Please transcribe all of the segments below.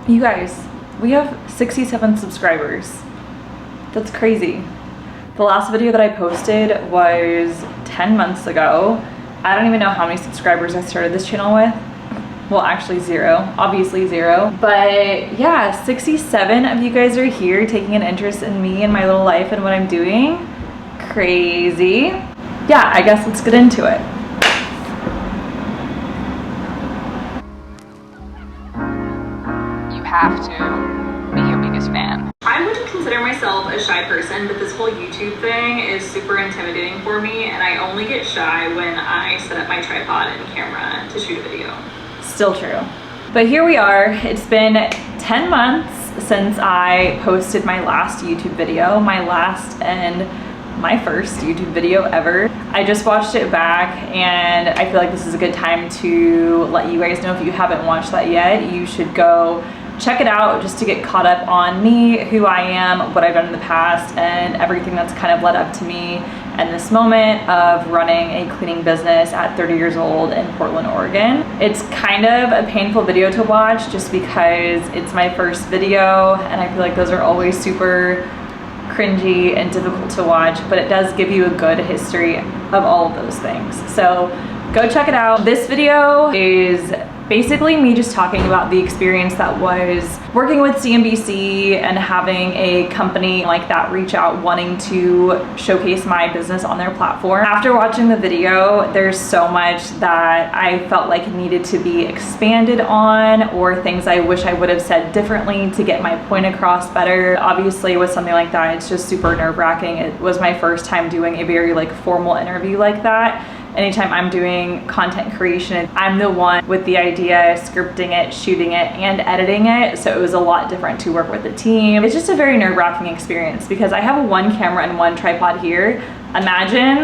You guys, we have 67 subscribers. That's crazy. The last video that I posted was 10 months ago. I don't even know how many subscribers I started this channel with. Well, actually 0, obviously 0. But yeah, 67 of you guys are here taking an interest in me and my little life and what I'm doing. Crazy. Yeah, I guess let's get into it. You have to be your biggest fan. I wouldn't consider myself a shy person, but this whole YouTube thing is super intimidating for me, and I only get shy when I set up my tripod and camera to shoot a video. Still true. But here we are. It's been 10 months since I posted my last YouTube video, my last and my first YouTube video ever. I just watched it back and I feel like this is a good time to let you guys know, if you haven't watched that yet, you should go check it out just to get caught up on me, who I am, what I've done in the past, and everything that's kind of led up to me and this moment of running a cleaning business at 30 years old in Portland, Oregon. It's kind of a painful video to watch just because it's my first video and I feel like those are always super cringy and difficult to watch, but it does give you a good history of all of those things. So go check it out. This video is basically me just talking about the experience that was working with CNBC and having a company like that reach out wanting to showcase my business on their platform. After watching the video, there's so much that I felt like needed to be expanded on, or things I wish I would have said differently to get my point across better. Obviously with something like that, it's just super nerve-wracking. It was my first time doing a very formal interview like that. Anytime I'm doing content creation, I'm the one with the idea, scripting it, shooting it, and editing it. So it was a lot different to work with the team. It's just a very nerve-wracking experience because I have one camera and one tripod here. Imagine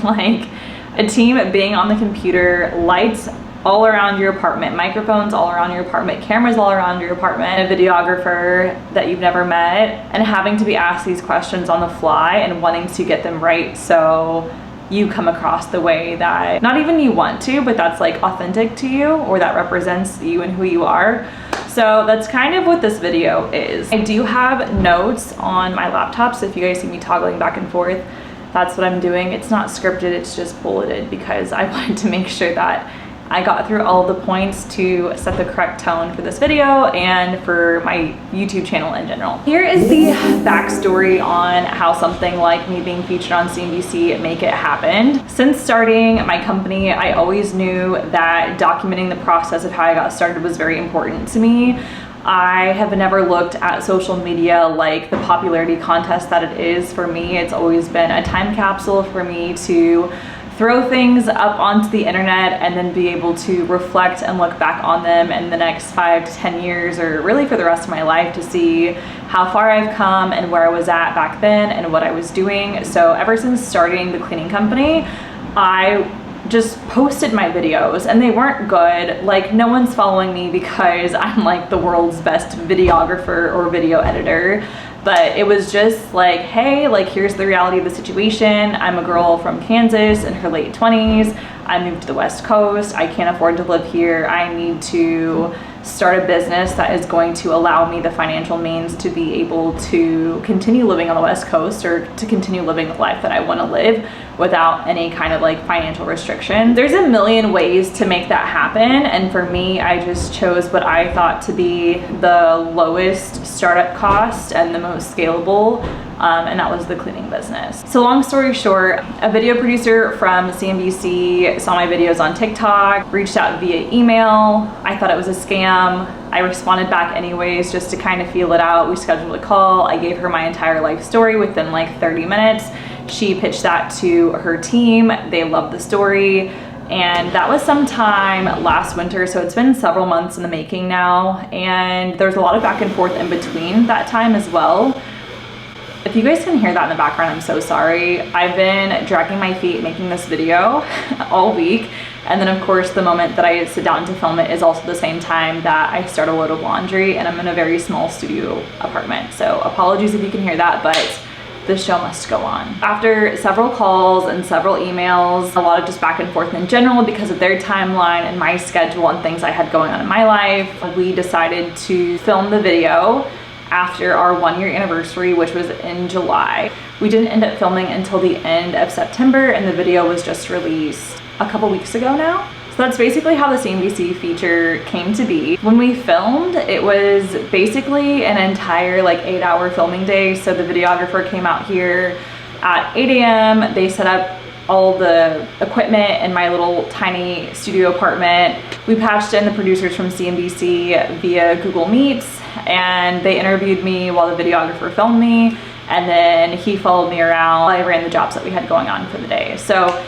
like a team being on the computer, lights all around your apartment, microphones all around your apartment, cameras all around your apartment, a videographer that you've never met, and having to be asked these questions on the fly and wanting to get them right so you come across the way that not even you want to, but that's authentic to you, or that represents you and who you are. So that's kind of what this video is. I do have notes on my laptop, so if you guys see me toggling back and forth, that's what I'm doing. It's not scripted, it's just bulleted because I wanted to make sure that I got through all of the points to set the correct tone for this video and for my YouTube channel in general. Here is the backstory on how something like me being featured on CNBC Make It happened. Since starting my company, I always knew that documenting the process of how I got started was very important to me. I have never looked at social media like the popularity contest that it is for me. It's always been a time capsule for me to throw things up onto the internet and then be able to reflect and look back on them in the next 5 to 10 years, or really for the rest of my life, to see how far I've come and where I was at back then and what I was doing. So ever since starting the cleaning company, I just posted my videos and they weren't good. No one's following me because I'm the world's best videographer or video editor. But it was just hey, here's the reality of the situation. I'm a girl from Kansas in her late 20s. I moved to the West Coast. I can't afford to live here. I need to start a business that is going to allow me the financial means to be able to continue living on the West Coast, or to continue living the life that I want to live without any kind of financial restriction. There's a million ways to make that happen, and for me, I just chose what I thought to be the lowest startup cost and the most scalable, and that was the cleaning business. So long story short, a video producer from CNBC saw my videos on TikTok, reached out via email. I thought it was a scam. I responded back anyways just to kind of feel it out. We scheduled a call. I gave her my entire life story within 30 minutes. She pitched that to her team. They loved the story. And that was sometime last winter, so it's been several months in the making now. And there's a lot of back and forth in between that time as well. If you guys can hear that in the background, I'm so sorry. I've been dragging my feet making this video all week. And then of course, the moment that I sit down to film it is also the same time that I start a load of laundry, and I'm in a very small studio apartment. So apologies if you can hear that, but the show must go on. After several calls and several emails, a lot of just back and forth in general because of their timeline and my schedule and things I had going on in my life, we decided to film the video after our 1-year anniversary, which was in July. We didn't end up filming until the end of September, and the video was just released a couple weeks ago now. So that's basically how the CNBC feature came to be. When we filmed, it was basically an entire like 8-hour filming day. So the videographer came out here at 8 a.m. They set up all the equipment in my little tiny studio apartment. We patched in the producers from CNBC via Google Meets, and they interviewed me while the videographer filmed me, and then he followed me around while I ran the jobs that we had going on for the day. So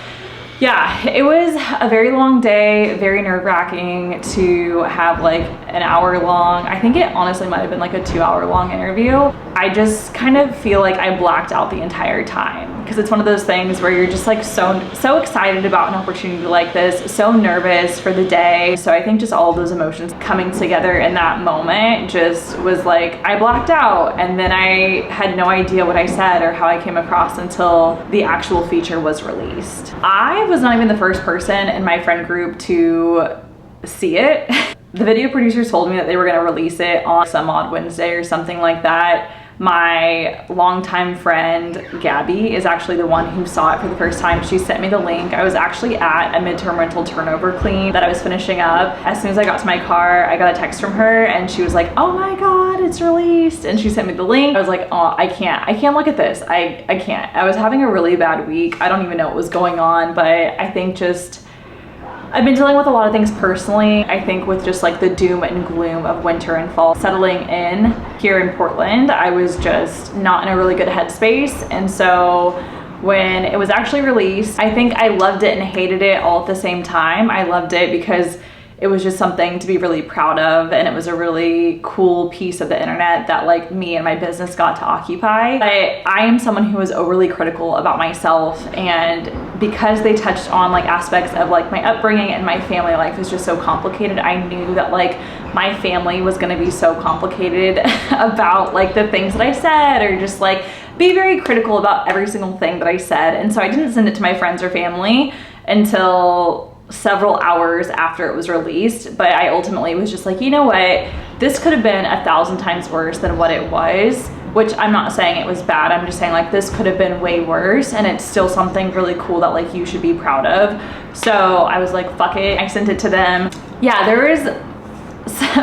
yeah, it was a very long day, very nerve-wracking to have like an hour long, I think it honestly might have been like a 2-hour long interview. I just kind of feel like I blacked out the entire time because it's one of those things where you're just like so excited about an opportunity like this, so nervous for the day. So I think just all of those emotions coming together in that moment just was like, I blacked out, and then I had no idea what I said or how I came across until the actual feature was released. I was not even the first person in my friend group to see it. The video producers told me that they were gonna release it on some odd Wednesday or something like that. My longtime friend, Gabby, is actually the one who saw it for the first time. She sent me the link. I was actually at a midterm rental turnover clean that I was finishing up. As soon as I got to my car, I got a text from her and she was like, oh my God, it's released. And she sent me the link. I was like, oh, I can't look at this. I can't. I was having a really bad week. I don't even know what was going on, but I think just, I've been dealing with a lot of things personally. I think with just like the doom and gloom of winter and fall settling in here in Portland, I was just not in a really good headspace. And so when it was actually released, I think I loved it and hated it all at the same time. I loved it because it was just something to be really proud of, and it was a really cool piece of the internet that like me and my business got to occupy. But I am someone who is overly critical about myself, and because they touched on like aspects of like my upbringing and my family life is just so complicated, I knew that like my family was gonna be so complicated about like the things that I said, or just like be very critical about every single thing that I said. And so I didn't send it to my friends or family until several hours after it was released. But I ultimately was just like, you know what, this could have been 1,000 times worse than what it was, which I'm not saying it was bad. I'm just saying like this could have been way worse, and it's still something really cool that like you should be proud of. So I was like, fuck it. I sent it to them. Yeah, there is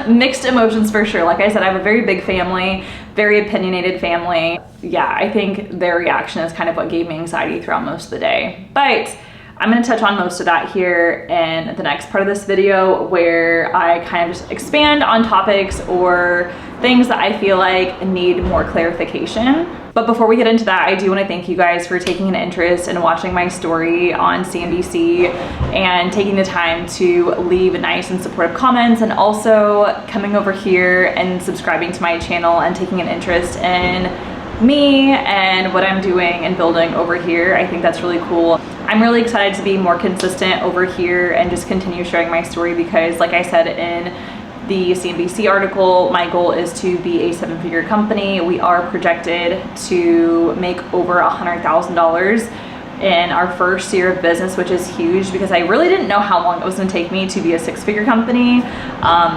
mixed emotions for sure. Like I said, I have a very big family, very opinionated family. Yeah, I think their reaction is kind of what gave me anxiety throughout most of the day. But I'm gonna touch on most of that here in the next part of this video, where I kind of just expand on topics or things that I feel like need more clarification. But before we get into that, I do want to thank you guys for taking an interest in watching my story on CNBC and taking the time to leave nice and supportive comments, and also coming over here and subscribing to my channel and taking an interest in me and what I'm doing and building over here. I think that's really cool. I'm really excited to be more consistent over here and just continue sharing my story, because like I said in the CNBC article, my goal is to be a 7-figure company. We are projected to make over $100,000 in our first year of business, which is huge because I really didn't know how long it was gonna take me to be a 6-figure company.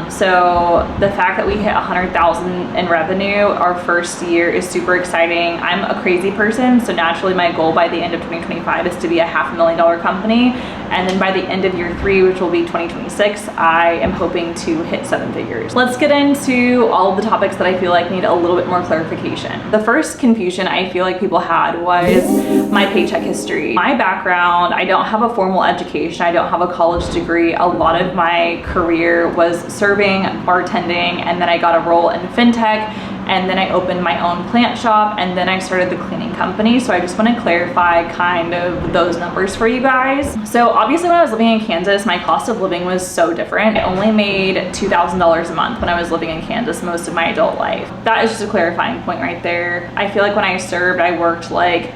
So the fact that we hit 100,000 in revenue our first year is super exciting. I'm a crazy person, so naturally my goal by the end of 2025 is to be a $500,000 company. And then by the end of year 3, which will be 2026, I am hoping to hit 7 figures. Let's get into all of the topics that I feel like need a little bit more clarification. The first confusion I feel like people had was my paycheck history. My background, I don't have a formal education. I don't have a college degree. A lot of my career was serving, bartending, and then I got a role in fintech, and then I opened my own plant shop, and then I started the cleaning company. So I just want to clarify kind of those numbers for you guys. So obviously when I was living in Kansas, my cost of living was so different. I only made $2,000 a month when I was living in Kansas most of my adult life. That is just a clarifying point right there. I feel like when I served, I worked like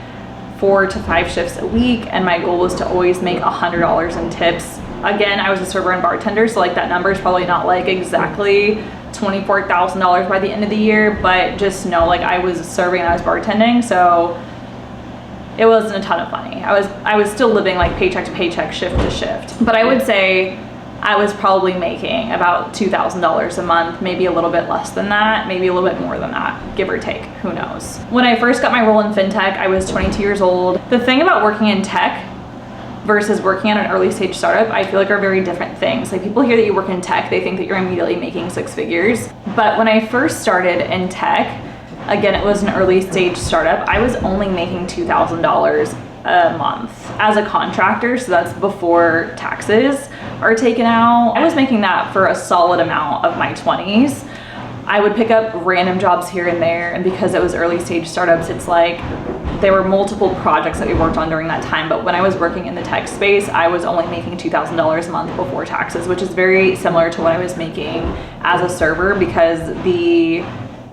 4 to 5 shifts a week, and my goal was to always make $100 in tips. Again, I was a server and bartender, so like that number is probably not like exactly $24,000 by the end of the year, but just know like I was serving and I was bartending, so it wasn't a ton of money. I was still living like paycheck to paycheck, shift to shift. But I would say I was probably making about $2,000 a month, maybe a little bit less than that, maybe a little bit more than that, give or take, who knows. When I first got my role in fintech, I was 22 years old. The thing about working in tech versus working at an early stage startup, I feel like are very different things. Like people hear that you work in tech, they think that you're immediately making 6 figures. But when I first started in tech, again, it was an early stage startup, I was only making $2,000 a month as a contractor, so that's before taxes are taken out. I was making that for a solid amount of my 20s. I would pick up random jobs here and there, and because it was early stage startups, it's like there were multiple projects that we worked on during that time, but when I was working in the tech space, I was only making $2,000 a month before taxes, which is very similar to what I was making as a server, because the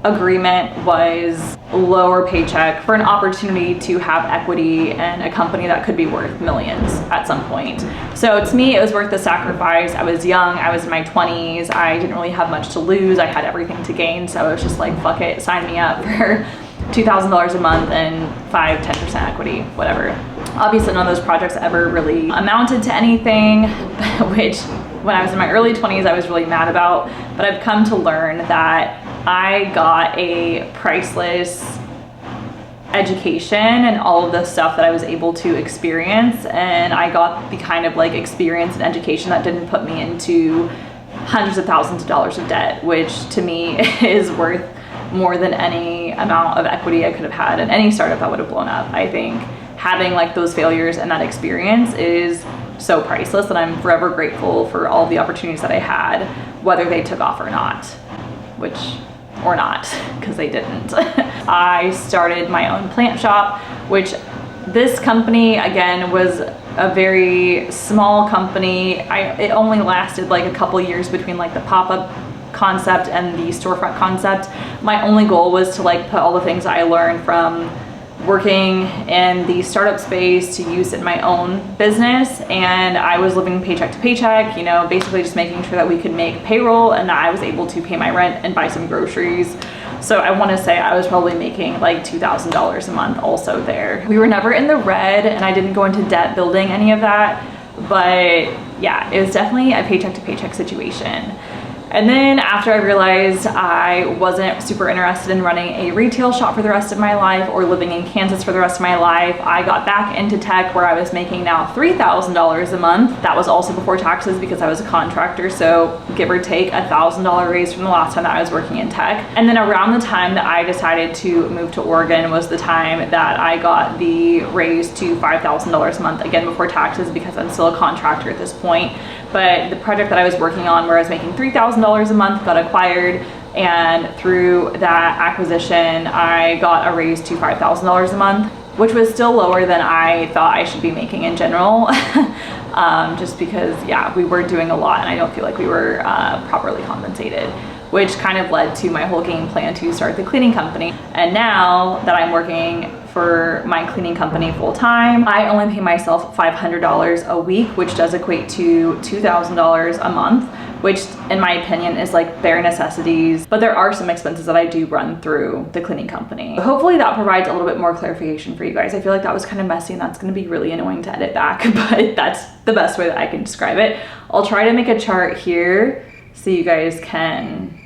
agreement was lower paycheck for an opportunity to have equity in a company that could be worth millions at some point. So to me, it was worth the sacrifice. I was young, I was in my 20s, I didn't really have much to lose, I had everything to gain, so I was just like, fuck it, sign me up for $2,000 a month and 5-10% equity, whatever. Obviously none of those projects ever really amounted to anything, which when I was in my early 20s I was really mad about, but I've come to learn that I got a priceless education and all of the stuff that I was able to experience, and I got the kind of like experience and education that didn't put me into hundreds of thousands of dollars of debt, which to me is worth more than any amount of equity I could have had in any startup that would have blown up. I think having like those failures and that experience is so priceless, and I'm forever grateful for all the opportunities that I had, whether they took off or not, or not, because they didn't. I started my own plant shop, which this company, again, was a very small company. It only lasted like a couple years between like the pop-up concept and the storefront concept. My only goal was to like put all the things I learned from working in the startup space to use in my own business, and I was living paycheck to paycheck, you know, basically just making sure that we could make payroll and that I was able to pay my rent and buy some groceries. So I want to say I was probably making like $2,000 a month also there. We were never in the red, and I didn't go into debt building any of that, but yeah, it was definitely a paycheck to paycheck situation. And then after I realized I wasn't super interested in running a retail shop for the rest of my life or living in Kansas for the rest of my life, I got back into tech, where I was making now $3,000 a month. That was also before taxes because I was a contractor, so give or take $1,000 raise from the last time that I was working in tech. And then around the time that I decided to move to Oregon was the time that I got the raise to $5,000 a month, again before taxes, because I'm still a contractor at this point. But the project that I was working on, where I was making $3,000 a month, got acquired, and through that acquisition I got a raise to $5,000 a month, which was still lower than I thought I should be making in general. Just because, yeah, we were doing a lot and I don't feel like we were properly compensated, which kind of led to my whole game plan to start the cleaning company. And now that I'm working for my cleaning company full time, I only pay myself $500 a week, which does equate to $2,000 a month, which in my opinion is like bare necessities, but there are some expenses that I do run through the cleaning company. Hopefully that provides a little bit more clarification for you guys. I feel like that was kind of messy and that's gonna be really annoying to edit back, but that's the best way that I can describe it. I'll try to make a chart here so you guys can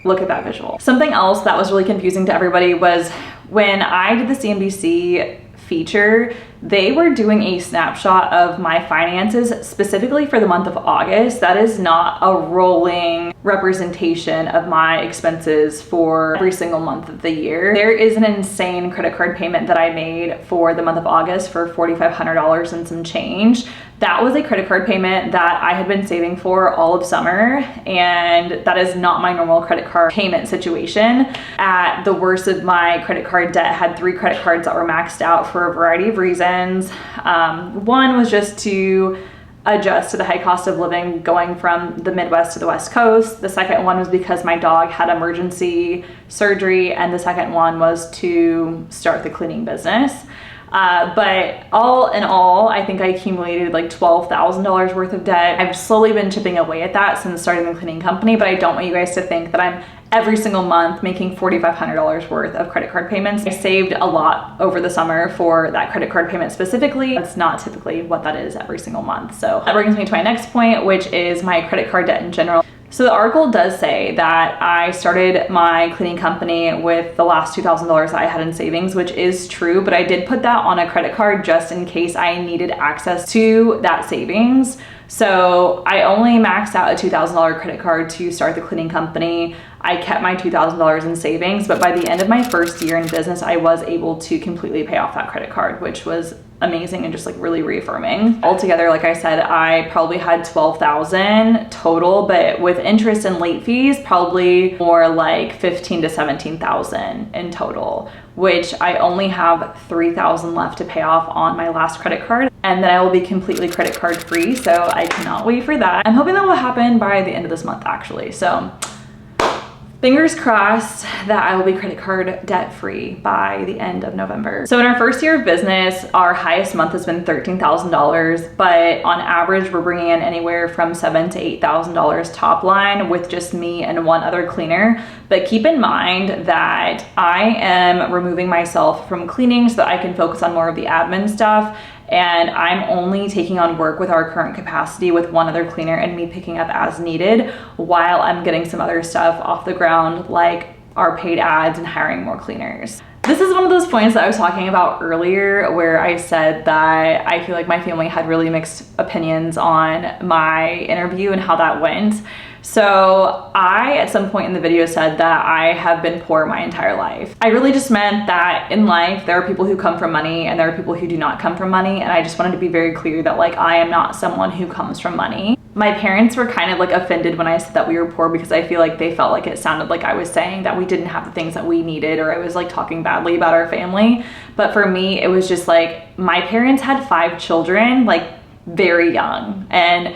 look at that visual. Something else that was really confusing to everybody was when I did the CNBC feature, they were doing a snapshot of my finances specifically for the month of August. That is not a rolling representation of my expenses for every single month of the year. There is an insane credit card payment that I made for the month of August for $4,500 and some change. That was a credit card payment that I had been saving for all of summer, and that is not my normal credit card payment situation. At the worst of my credit card debt, I had 3 credit cards that were maxed out for a variety of reasons. One was just to adjust to the high cost of living going from the Midwest to the West Coast. The second one was because my dog had emergency surgery, and the second one was to start the cleaning business. But all in all, I think I accumulated like $12,000 worth of debt. I've slowly been chipping away at that since starting the cleaning company, but I don't want you guys to think that I'm every single month making $4,500 worth of credit card payments. I saved a lot over the summer for that credit card payment specifically. That's not typically what that is every single month. So that brings me to my next point, which is my credit card debt in general. So the article does say that I started my cleaning company with the last $2,000 I had in savings, which is true, but I did put that on a credit card just in case I needed access to that savings. So I only maxed out a $2,000 credit card to start the cleaning company. I kept my $2,000 in savings, but by the end of my first year in business, I was able to completely pay off that credit card, which was amazing and just like really reaffirming. Altogether, like I said, I probably had 12,000 total, but with interest and late fees, probably more like 15 to 17,000 in total, which I only have 3,000 left to pay off on my last credit card. And then I will be completely credit card free. So I cannot wait for that. I'm hoping that will happen by the end of this month actually. So fingers crossed that I will be credit card debt free by the end of November. So in our first year of business, our highest month has been $13,000, but on average, we're bringing in anywhere from $7,000 to $8,000 top line with just me and one other cleaner. But keep in mind that I am removing myself from cleaning so that I can focus on more of the admin stuff. And I'm only taking on work with our current capacity with one other cleaner and me picking up as needed while I'm getting some other stuff off the ground, like our paid ads and hiring more cleaners. This is one of those points that I was talking about earlier where I said that I feel like my family had really mixed opinions on my interview and how that went. So I, at some point in the video, said that I have been poor my entire life. I really just meant that in life, there are people who come from money and there are people who do not come from money. And I just wanted to be very clear that like, I am not someone who comes from money. My parents were kind of like offended when I said that we were poor because I feel like they felt like it sounded like I was saying that we didn't have the things that we needed or I was like talking badly about our family. But for me, it was just like, my parents had 5 children, like very young. And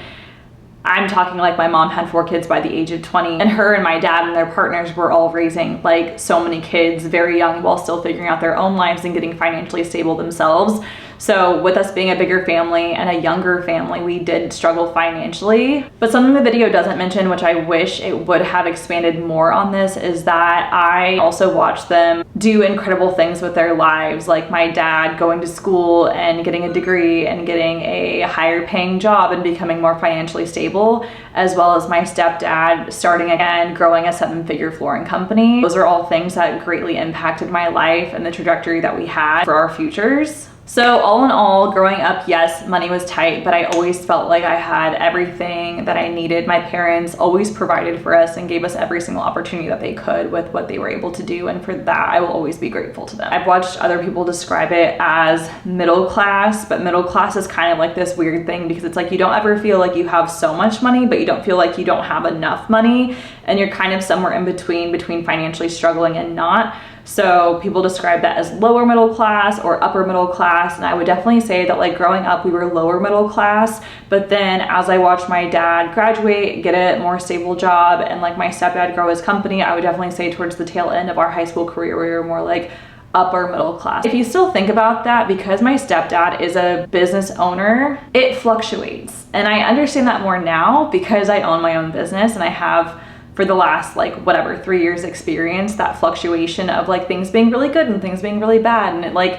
I'm talking like my mom had 4 kids by the age of 20, and her and my dad and their partners were all raising like so many kids very young while still figuring out their own lives and getting financially stable themselves. So with us being a bigger family and a younger family, we did struggle financially. But something the video doesn't mention, which I wish it would have expanded more on this, is that I also watched them do incredible things with their lives. Like my dad going to school and getting a degree and getting a higher paying job and becoming more financially stable, as well as my stepdad starting again, growing a 7-figure flooring company. Those are all things that greatly impacted my life and the trajectory that we had for our futures. So all in all, growing up, yes, money was tight, but I always felt like I had everything that I needed. My parents always provided for us and gave us every single opportunity that they could with what they were able to do. And for that, I will always be grateful to them. I've watched other people describe it as middle class, but middle class is kind of like this weird thing because it's like you don't ever feel like you have so much money, but you don't feel like you don't have enough money. And you're kind of somewhere in between financially struggling and not. So people describe that as lower middle class or upper middle class. And I would definitely say that like growing up, we were lower middle class. But then as I watched my dad graduate, get a more stable job, and like my stepdad grow his company, I would definitely say towards the tail end of our high school career, we were more like upper middle class. If you still think about that, because my stepdad is a business owner, it fluctuates. And I understand that more now because I own my own business and I have for the last like whatever 3 years experience that fluctuation of like things being really good and things being really bad, and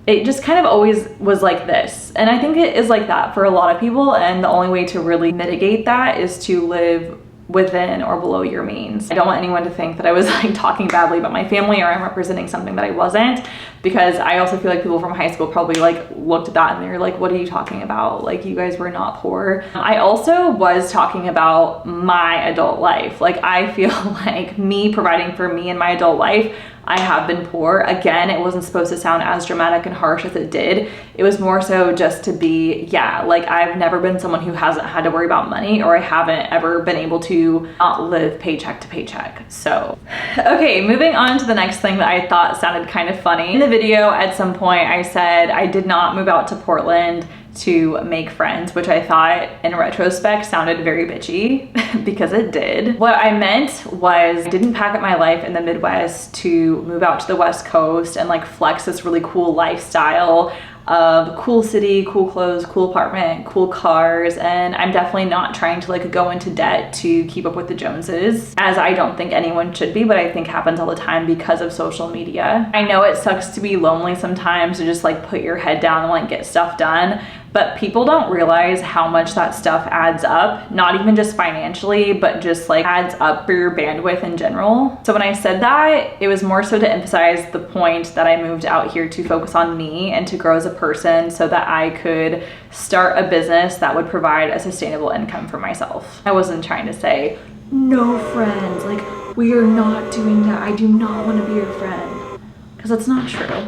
it just kind of always was like this. And I think it is like that for a lot of people, and the only way to really mitigate that is to live within or below your means. I don't want anyone to think that I was like talking badly about my family or I'm representing something that I wasn't, because I also feel like people from high school probably like looked at that and they were like, what are you talking about? Like, you guys were not poor. I also was talking about my adult life. Like, I feel like me providing for me in my adult life, I have been poor. Again, it wasn't supposed to sound as dramatic and harsh as it did. It was more so just to be, yeah, like I've never been someone who hasn't had to worry about money, or I haven't ever been able to not live paycheck to paycheck. So, okay, moving on to the next thing that I thought sounded kind of funny. In the video, at some point I said I did not move out to Portland to make friends, which I thought in retrospect sounded very bitchy because it did. What I meant was I didn't pack up my life in the Midwest to move out to the West Coast and like flex this really cool lifestyle of cool city, cool clothes, cool apartment, cool cars, and I'm definitely not trying to like go into debt to keep up with the Joneses, as I don't think anyone should be, but I think happens all the time because of social media. I know it sucks to be lonely sometimes, to just like put your head down and like get stuff done, but people don't realize how much that stuff adds up, not even just financially, but just like adds up for your bandwidth in general. So when I said that, it was more so to emphasize the point that I moved out here to focus on me and to grow as a person so that I could start a business that would provide a sustainable income for myself. I wasn't trying to say, no friends, like we are not doing that. I do not want to be your friend. Because that's not true.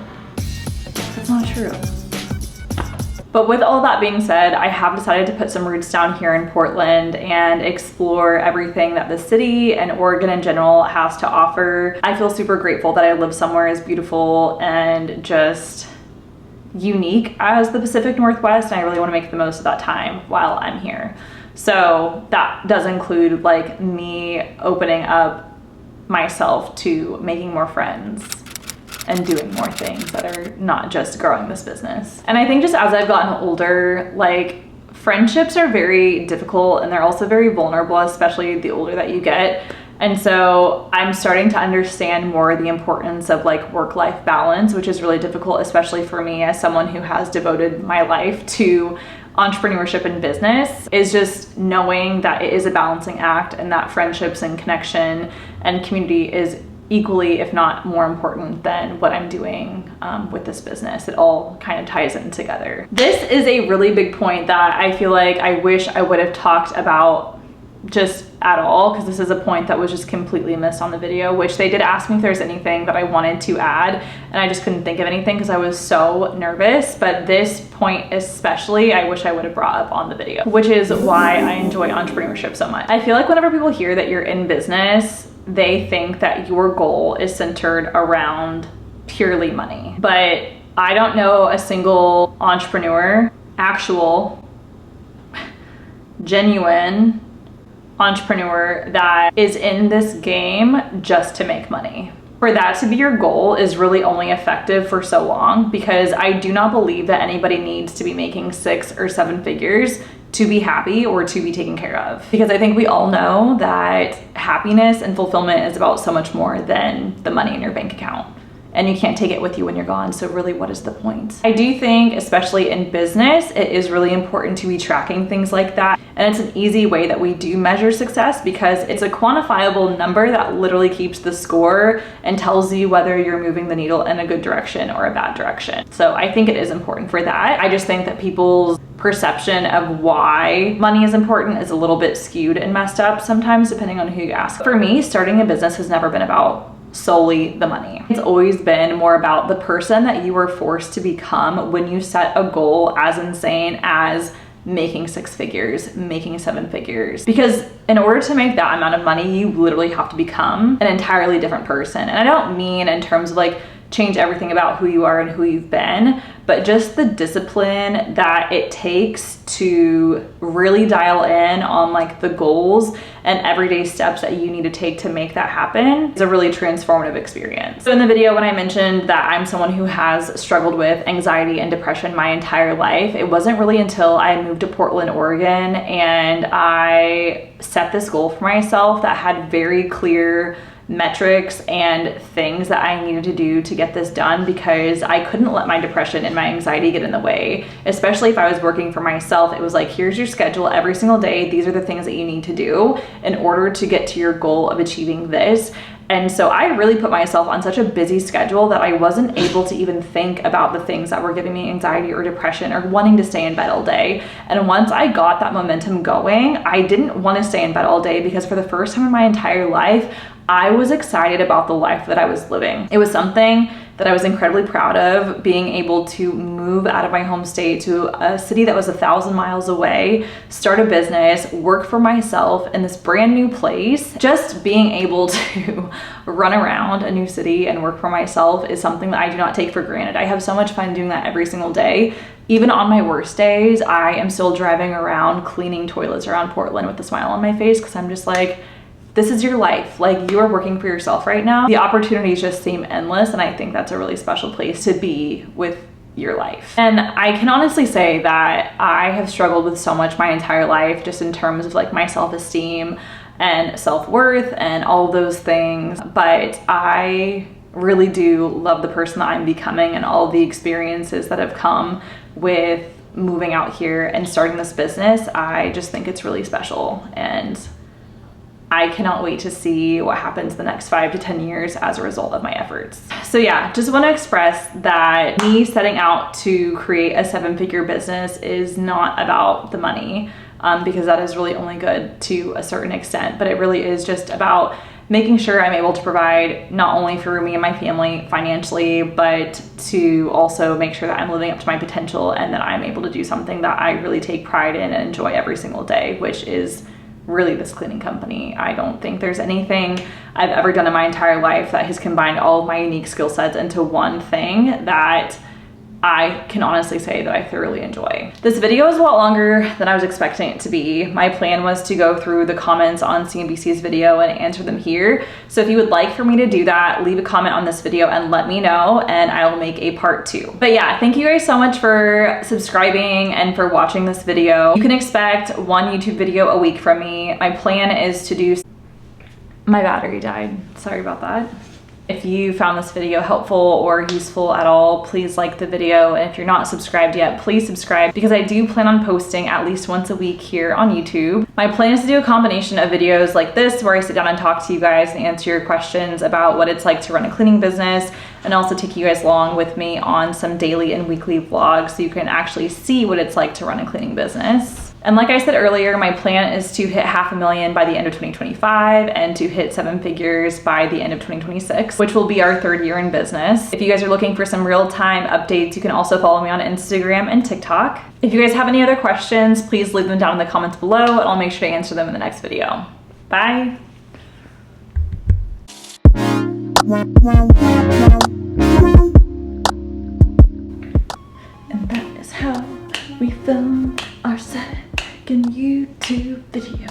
That's not true. But with all that being said, I have decided to put some roots down here in Portland and explore everything that the city and Oregon in general has to offer. I feel super grateful that I live somewhere as beautiful and just unique as the Pacific Northwest, and I really want to make the most of that time while I'm here. So that does include like me opening up myself to making more friends and doing more things that are not just growing this business. And I think just as I've gotten older, like friendships are very difficult and they're also very vulnerable, especially the older that you get. And so I'm starting to understand more the importance of like work-life balance, which is really difficult, especially for me as someone who has devoted my life to entrepreneurship and business, is just knowing that it is a balancing act and that friendships and connection and community is equally, if not more important than what I'm doing with this business. It all kind of ties in together. This is a really big point that I feel like I wish I would have talked about just at all, because this is a point that was just completely missed on the video, which they did ask me if there's anything that I wanted to add, and I just couldn't think of anything because I was so nervous. But this point especially, I wish I would have brought up on the video, which is why I enjoy entrepreneurship so much. I feel like whenever people hear that you're in business, they think that your goal is centered around purely money. But I don't know a single entrepreneur, actual, genuine entrepreneur that is in this game just to make money. For that to be your goal is really only effective for so long, because I do not believe that anybody needs to be making 6 or 7 figures to be happy or to be taken care of. Because I think we all know that happiness and fulfillment is about so much more than the money in your bank account. And you can't take it with you when you're gone, so really what is the point? I do think, especially in business, it is really important to be tracking things like that. And it's an easy way that we do measure success, because it's a quantifiable number that literally keeps the score and tells you whether you're moving the needle in a good direction or a bad direction. So I think it is important for that. I just think that people's perception of why money is important is a little bit skewed and messed up sometimes, depending on who you ask. For me, starting a business has never been about solely the money. It's always been more about the person that you were forced to become when you set a goal as insane as making 6 figures, making 7 figures. Because in order to make that amount of money, you literally have to become an entirely different person. And I don't mean in terms of like change everything about who you are and who you've been, but just the discipline that it takes to really dial in on like the goals and everyday steps that you need to take to make that happen is a really transformative experience. So in the video, when I mentioned that I'm someone who has struggled with anxiety and depression my entire life, it wasn't really until I moved to Portland, Oregon, and I set this goal for myself that had very clear metrics and things that I needed to do to get this done, because I couldn't let my depression and my anxiety get in the way. Especially if I was working for myself, it was like, here's your schedule every single day. These are the things that you need to do in order to get to your goal of achieving this. And so I really put myself on such a busy schedule that I wasn't able to even think about the things that were giving me anxiety or depression or wanting to stay in bed all day. And once I got that momentum going, I didn't want to stay in bed all day, because for the first time in my entire life, I was excited about the life that I was living. It was something that I was incredibly proud of, being able to move out of my home state to a city that was 1,000 miles away, start a business, work for myself in this brand new place. Just being able to run around a new city and work for myself is something that I do not take for granted. I have so much fun doing that every single day. Even on my worst days, I am still driving around cleaning toilets around Portland with a smile on my face, because I'm just like, this is your life. Like, you are working for yourself right now. The opportunities just seem endless, and I think that's a really special place to be with your life. And I can honestly say that I have struggled with so much my entire life, just in terms of like my self-esteem and self-worth and all of those things. But I really do love the person that I'm becoming and all of the experiences that have come with moving out here and starting this business. I just think it's really special, and I cannot wait to see what happens the next 5 to 10 years as a result of my efforts. So yeah, just want to express that me setting out to create a 7-figure business is not about the money, because that is really only good to a certain extent, but it really is just about making sure I'm able to provide not only for me and my family financially, but to also make sure that I'm living up to my potential and that I'm able to do something that I really take pride in and enjoy every single day, which is really this cleaning company. I don't think there's anything I've ever done in my entire life that has combined all of my unique skill sets into one thing that I can honestly say that I thoroughly enjoy. This video is a lot longer than I was expecting it to be. My plan was to go through the comments on CNBC's video and answer them here. So if you would like for me to do that, leave a comment on this video and let me know, and I will make a part 2. But yeah, thank you guys so much for subscribing and for watching this video. You can expect 1 YouTube video a week from me. My plan is to do... My battery died. Sorry about that. If you found this video helpful or useful at all, please like the video. And if you're not subscribed yet, please subscribe, because I do plan on posting at least once a week here on YouTube. My plan is to do a combination of videos like this, where I sit down and talk to you guys and answer your questions about what it's like to run a cleaning business, and also take you guys along with me on some daily and weekly vlogs so you can actually see what it's like to run a cleaning business. And like I said earlier, my plan is to hit 500,000 by the end of 2025 and to hit 7 figures by the end of 2026, which will be our 3rd year in business. If you guys are looking for some real-time updates, you can also follow me on Instagram and TikTok. If you guys have any other questions, please leave them down in the comments below, and I'll make sure to answer them in the next video. Bye. And that is how we film our second YouTube video.